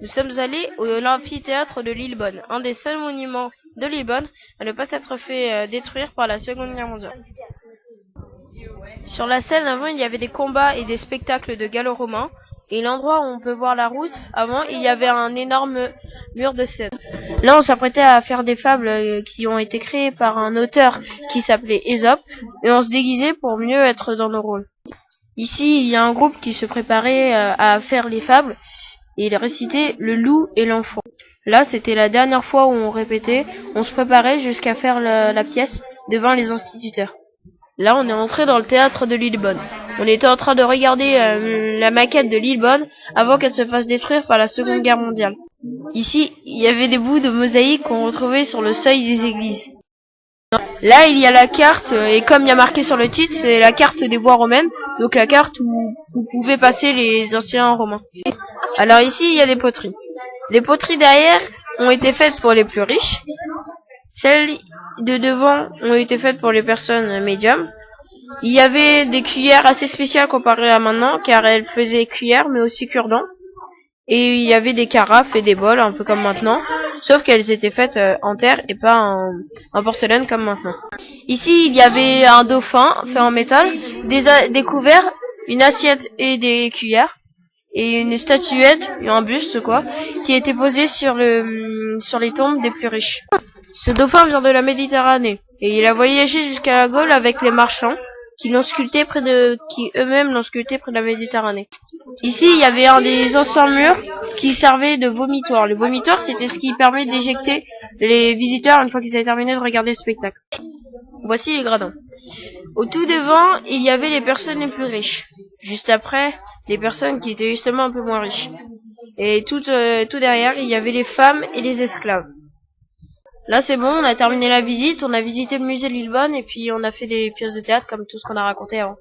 Nous sommes allés à l'amphithéâtre de Lillebonne, un des seuls monuments de Lillebonne à ne pas s'être fait détruire par la Seconde Guerre mondiale. Sur la scène avant, il y avait des combats et des spectacles de gallo-romains, et l'endroit où on peut voir la route, avant, il y avait un énorme mur de scène. Là, on s'apprêtait à faire des fables qui ont été créées par un auteur qui s'appelait Ésope, et on se déguisait pour mieux être dans nos rôles. Ici, il y a un groupe qui se préparait à faire les fables, et il récitait Le loup et l'enfant. Là, c'était la dernière fois où on répétait, on se préparait jusqu'à faire la pièce devant les instituteurs. Là, on est entré dans le théâtre de Lillebonne. On était en train de regarder la maquette de Lillebonne avant qu'elle se fasse détruire par la Seconde Guerre mondiale. Ici, il y avait des bouts de mosaïque qu'on retrouvait sur le seuil des églises. Là, il y a la carte, et comme il y a marqué sur le titre, c'est la carte des voies romaines, donc la carte où pouvaient passer les anciens romains. Alors ici, il y a des poteries. Les poteries derrière ont été faites pour les plus riches. Celles de devant ont été faites pour les personnes médiums. Il y avait des cuillères assez spéciales comparées à maintenant, car elles faisaient cuillère, mais aussi cure-dent. Et il y avait des carafes et des bols, un peu comme maintenant, sauf qu'elles étaient faites en terre et pas en porcelaine comme maintenant. Ici, il y avait un dauphin fait en métal, des couverts, une assiette et des cuillères, et une statuette, un buste quoi, qui était posé sur les tombes des plus riches. Ce dauphin vient de la Méditerranée, et il a voyagé jusqu'à la Gaule avec les marchands, qui eux-mêmes l'ont sculpté près de la Méditerranée. Ici, il y avait un des anciens murs qui servait de vomitoire. Le vomitoire, c'était ce qui permet d'éjecter les visiteurs une fois qu'ils avaient terminé de regarder le spectacle. Voici les gradins. Au tout devant, il y avait les personnes les plus riches. Juste après, les personnes qui étaient justement un peu moins riches. Et tout derrière, il y avait les femmes et les esclaves. Là, c'est bon, on a terminé la visite, on a visité le musée de Lillebonne et puis on a fait des pièces de théâtre comme tout ce qu'on a raconté avant.